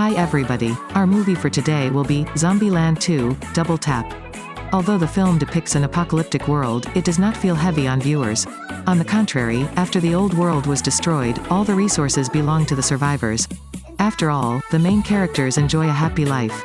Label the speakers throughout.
Speaker 1: Hi everybody, our movie for today will be Zombieland 2, Double Tap. Although the film depicts an apocalyptic world, it does not feel heavy on viewers. On the contrary, after the old world was destroyed, all the resources belong to the survivors. After all, the main characters enjoy a happy life.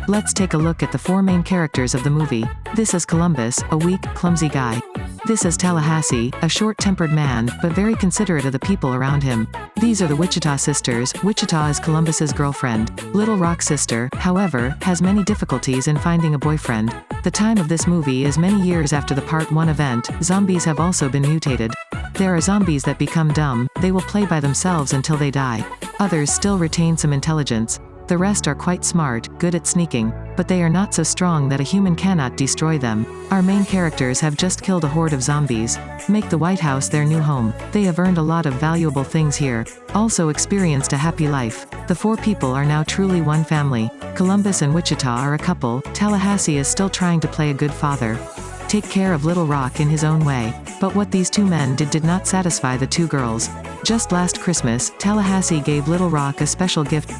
Speaker 1: Let's take a look at the four main characters of the movie. This is Columbus, a weak, clumsy guy. This is Tallahassee, a short-tempered man, but very considerate of the people around him. These are the Wichita sisters. Wichita is Columbus's girlfriend. Little Rock sister, however, has many difficulties in finding a boyfriend. The time of this movie is many years after the Part 1 event. Zombies have also been mutated. There are zombies that become dumb. They will play by themselves until they die. Others still retain some intelligence. The rest are quite smart, good at sneaking, but they are not so strong that a human cannot destroy them. Our main characters have just killed a horde of zombies. Make the White House their new home. They have earned a lot of valuable things here. Also experienced a happy life. The four people are now truly one family. Columbus and Wichita are a couple. Tallahassee is still trying to play a good father. Take care of Little Rock in his own way. But what these two men did not satisfy the two girls. Just last Christmas, Tallahassee gave Little Rock a special gift.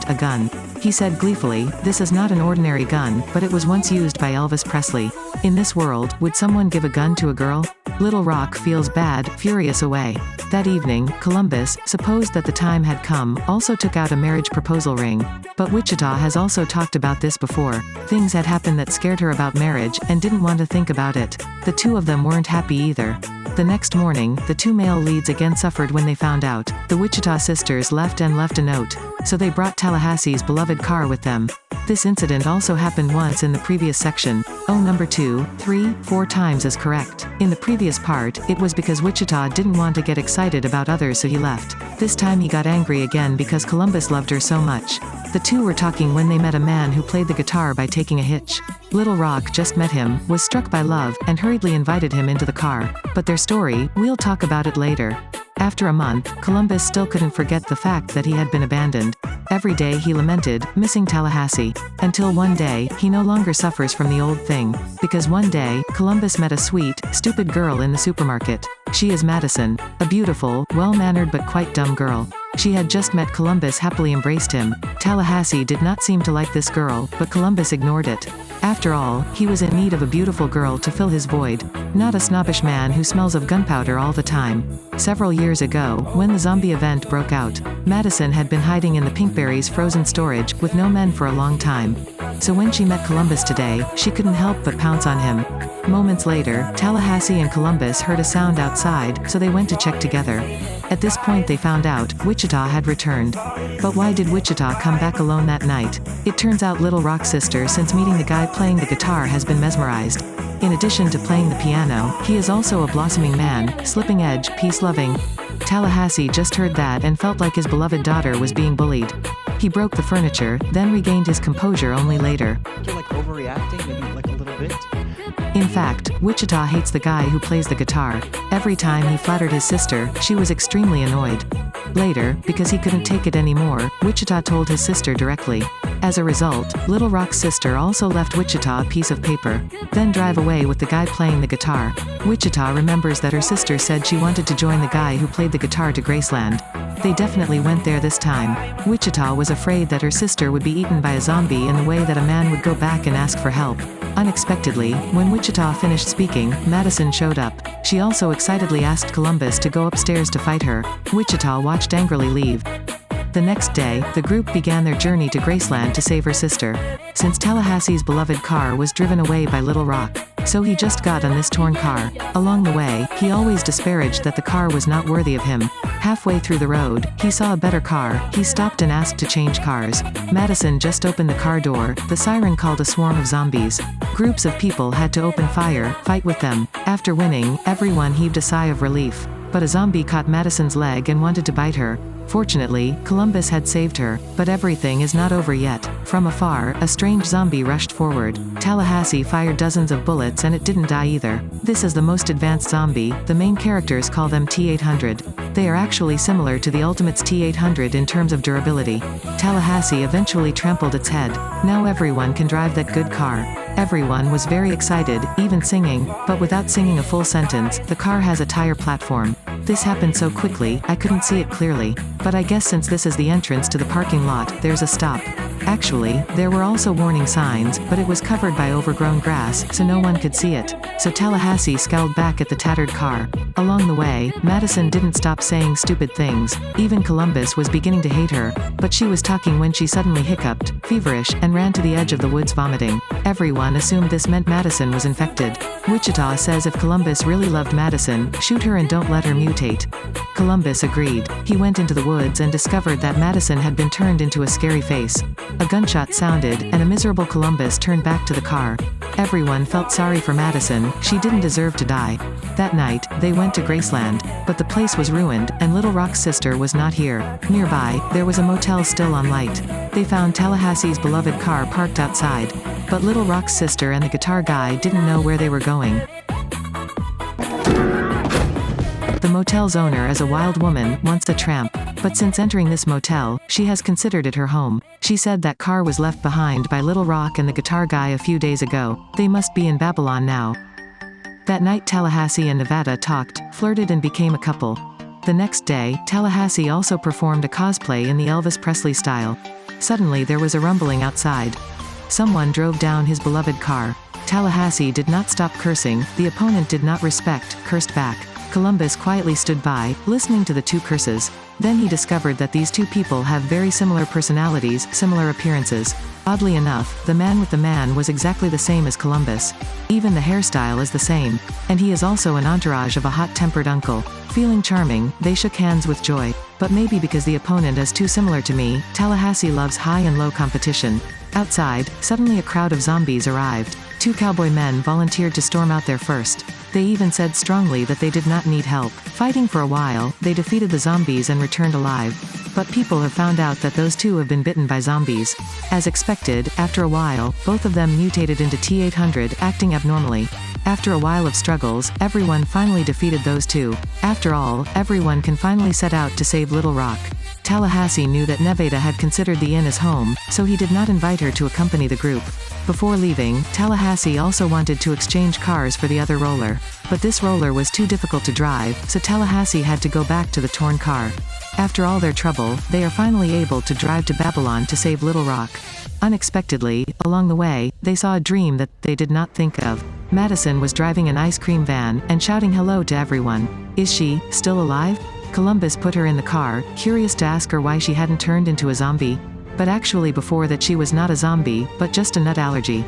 Speaker 1: A gun. He said gleefully, "This is not an ordinary gun, but it was once used by Elvis Presley. In this world, would someone give a gun to a girl?" Little Rock feels bad, furious away. That evening, Columbus, supposed that the time had come, also took out a marriage proposal ring. But Wichita has also talked about this before. Things had happened that scared her about marriage, and didn't want to think about it. The two of them weren't happy either. The next morning, the two male leads again suffered when they found out. The Wichita sisters left a note. So they brought Tallahassee's beloved car with them. This incident also happened once in the previous section. Oh, number 2, 3, 4 times is correct. In the previous part, it was because Wichita didn't want to get excited about others, so he left. This time he got angry again because Columbus loved her so much. The two were talking when they met a man who played the guitar by taking a hitch. Little Rock just met him, was struck by love, and hurriedly invited him into the car. But their story, we'll talk about it later. After a month, Columbus still couldn't forget the fact that he had been abandoned. Every day he lamented, missing Tallahassee. Until one day, he no longer suffers from the old thing. Because one day, Columbus met a sweet, stupid girl in the supermarket. She is Madison, a beautiful, well-mannered but quite dumb girl. She had just met Columbus, happily embraced him. Tallahassee did not seem to like this girl, but Columbus ignored it. After all, he was in need of a beautiful girl to fill his void. Not a snobbish man who smells of gunpowder all the time. Several years ago, when the zombie event broke out, Madison had been hiding in the Pinkberry's frozen storage, with no men for a long time. So when she met Columbus today, she couldn't help but pounce on him. Moments later, Tallahassee and Columbus heard a sound outside, so they went to check together. At this point they found out, Wichita had returned. But why did Wichita come back alone that night? It turns out Little Rock's sister, since meeting the guy playing the guitar, has been mesmerized. In addition to playing the piano, he is also a blossoming man, slipping edge, peace-loving. Tallahassee just heard that and felt like his beloved daughter was being bullied. He broke the furniture, then regained his composure only later.
Speaker 2: You're like overreacting, maybe like a little bit?
Speaker 1: In fact, Wichita hates the guy who plays the guitar. Every time he flattered his sister, she was extremely annoyed. Later, because he couldn't take it anymore, Wichita told his sister directly. As a result, Little Rock's sister also left Wichita a piece of paper. Then drive away with the guy playing the guitar. Wichita remembers that her sister said she wanted to join the guy who played the guitar to Graceland. They definitely went there this time. Wichita was afraid that her sister would be eaten by a zombie in the way that a man would go back and ask for help. Unexpectedly, when Wichita finished speaking, Madison showed up. She also excitedly asked Columbus to go upstairs to fight her. Wichita watched angrily leave. The next day, the group began their journey to Graceland to save her sister. Since Tallahassee's beloved car was driven away by Little Rock, so he just got on this torn car. Along the way, he always disparaged that the car was not worthy of him. Halfway through the road, he saw a better car. He stopped and asked to change cars. Madison just opened the car door. The siren called a swarm of zombies. Groups of people had to open fire, fight with them. After winning, everyone heaved a sigh of relief. But a zombie caught Madison's leg and wanted to bite her. Fortunately, Columbus had saved her, but everything is not over yet. From afar, a strange zombie rushed forward. Tallahassee fired dozens of bullets and it didn't die either. This is the most advanced zombie. The main characters call them T-800. They are actually similar to the Ultimate's T-800 in terms of durability. Tallahassee eventually trampled its head. Now everyone can drive that good car. Everyone was very excited, even singing, but without singing a full sentence. The car has a tire platform. This happened so quickly, I couldn't see it clearly. But I guess since this is the entrance to the parking lot, there's a stop. Actually, there were also warning signs, but it was covered by overgrown grass, so no one could see it. So Tallahassee scowled back at the tattered car. Along the way, Madison didn't stop saying stupid things. Even Columbus was beginning to hate her, but she was talking when she suddenly hiccuped, feverish, and ran to the edge of the woods vomiting. Everyone assumed this meant Madison was infected. Wichita says if Columbus really loved Madison, shoot her and don't let her mutate. Columbus agreed. He went into the woods and discovered that Madison had been turned into a scary face. A gunshot sounded, and a miserable Columbus turned back to the car. Everyone felt sorry for Madison, she didn't deserve to die. That night, they went to Graceland, but the place was ruined, and Little Rock's sister was not here. Nearby, there was a motel still on light. They found Tallahassee's beloved car parked outside. But Little Rock's sister and the guitar guy didn't know where they were going. The motel's owner is a wild woman, once a tramp. But since entering this motel, she has considered it her home. She said that car was left behind by Little Rock and the guitar guy a few days ago. They must be in Babylon now. That night Tallahassee and Nevada talked, flirted and became a couple. The next day, Tallahassee also performed a cosplay in the Elvis Presley style. Suddenly there was a rumbling outside. Someone drove down his beloved car. Tallahassee did not stop cursing, the opponent did not respect, cursed back. Columbus quietly stood by, listening to the two curses. Then he discovered that these two people have very similar personalities, similar appearances. Oddly enough, the man with the man was exactly the same as Columbus. Even the hairstyle is the same. And he is also an entourage of a hot-tempered uncle. Feeling charming, they shook hands with joy. But maybe because the opponent is too similar to me, Tallahassee loves high and low competition. Outside, suddenly a crowd of zombies arrived. 2 cowboy men volunteered to storm out there first. They even said strongly that they did not need help. Fighting for a while, they defeated the zombies and returned alive. But people have found out that those two have been bitten by zombies. As expected, after a while, both of them mutated into T-800, acting abnormally. After a while of struggles, everyone finally defeated those two. After all, everyone can finally set out to save Little Rock. Tallahassee knew that Nevada had considered the inn as home, so he did not invite her to accompany the group. Before leaving, Tallahassee also wanted to exchange cars for the other roller. But this roller was too difficult to drive, so Tallahassee had to go back to the torn car. After all their trouble, they are finally able to drive to Babylon to save Little Rock. Unexpectedly, along the way, they saw a dream that they did not think of. Madison was driving an ice cream van, and shouting hello to everyone. Is she still alive? Columbus put her in the car, curious to ask her why she hadn't turned into a zombie. But actually before that she was not a zombie, but just a nut allergy.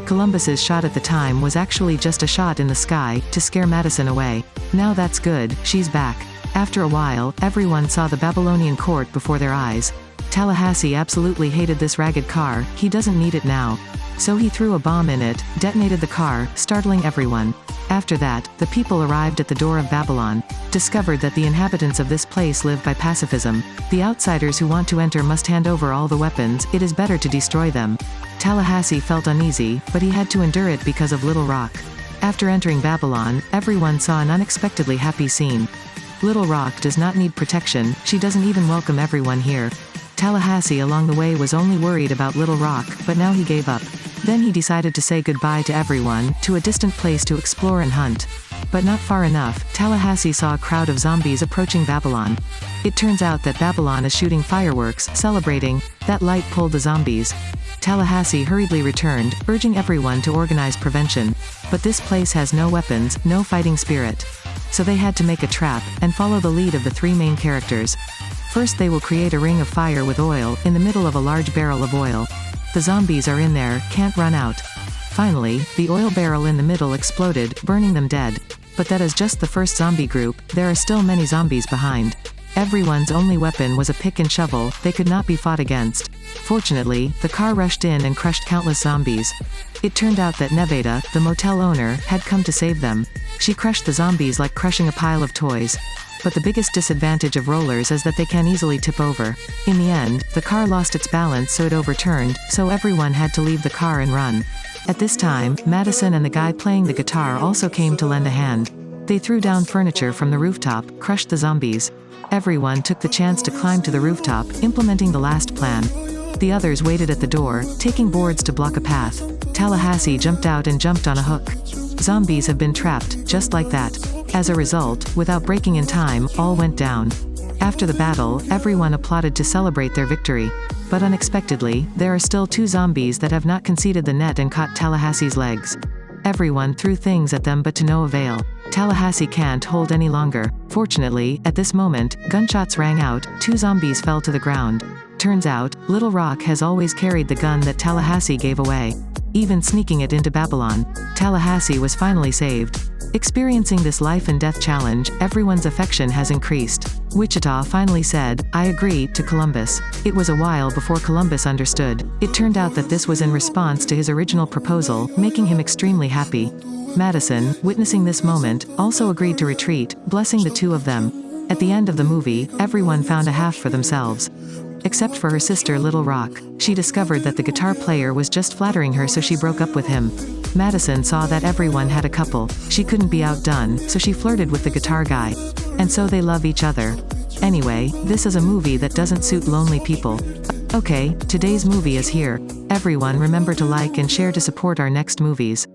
Speaker 1: Columbus's shot at the time was actually just a shot in the sky, to scare Madison away. Now that's good, she's back. After a while, everyone saw the Babylonian court before their eyes. Tallahassee absolutely hated this ragged car, he doesn't need it now. So he threw a bomb in it, detonated the car, startling everyone. After that, the people arrived at the door of Babylon, discovered that the inhabitants of this place live by pacifism. The outsiders who want to enter must hand over all the weapons, it is better to destroy them. Tallahassee felt uneasy, but he had to endure it because of Little Rock. After entering Babylon, everyone saw an unexpectedly happy scene. Little Rock does not need protection, she doesn't even welcome everyone here. Tallahassee along the way was only worried about Little Rock, but now he gave up. Then he decided to say goodbye to everyone, to a distant place to explore and hunt. But not far enough, Tallahassee saw a crowd of zombies approaching Babylon. It turns out that Babylon is shooting fireworks, celebrating. That light pulled the zombies. Tallahassee hurriedly returned, urging everyone to organize prevention. But this place has no weapons, no fighting spirit. So they had to make a trap, and follow the lead of the 3 main characters. First they will create a ring of fire with oil, in the middle of a large barrel of oil. The zombies are in there, can't run out. Finally, the oil barrel in the middle exploded, burning them dead. But that is just the first zombie group, there are still many zombies behind. Everyone's only weapon was a pick and shovel, they could not be fought against. Fortunately, the car rushed in and crushed countless zombies. It turned out that Nevada, the motel owner, had come to save them. She crushed the zombies like crushing a pile of toys. But the biggest disadvantage of rollers is that they can easily tip over. In the end, the car lost its balance so it overturned, so everyone had to leave the car and run. At this time, Madison and the guy playing the guitar also came to lend a hand. They threw down furniture from the rooftop, crushed the zombies. Everyone took the chance to climb to the rooftop, implementing the last plan. The others waited at the door, taking boards to block a path. Tallahassee jumped out and jumped on a hook. Zombies have been trapped, just like that. As a result, without breaking in time, all went down. After the battle, everyone applauded to celebrate their victory. But unexpectedly, there are still 2 zombies that have not conceded the net and caught Tallahassee's legs. Everyone threw things at them but to no avail. Tallahassee can't hold any longer. Fortunately, at this moment, gunshots rang out, 2 zombies fell to the ground. Turns out, Little Rock has always carried the gun that Tallahassee gave away, even sneaking it into Babylon. Tallahassee was finally saved. Experiencing this life and death challenge, everyone's affection has increased. Wichita finally said, "I agree," to Columbus. It was a while before Columbus understood. It turned out that this was in response to his original proposal, making him extremely happy. Madison, witnessing this moment, also agreed to retreat, blessing the 2 of them. At the end of the movie, everyone found a half for themselves. Except for her sister Little Rock. She discovered that the guitar player was just flattering her, so she broke up with him. Madison saw that everyone had a couple. She couldn't be outdone, so she flirted with the guitar guy. And so they love each other. Anyway, this is a movie that doesn't suit lonely people. Okay, today's movie is here. Everyone remember to like and share to support our next movies.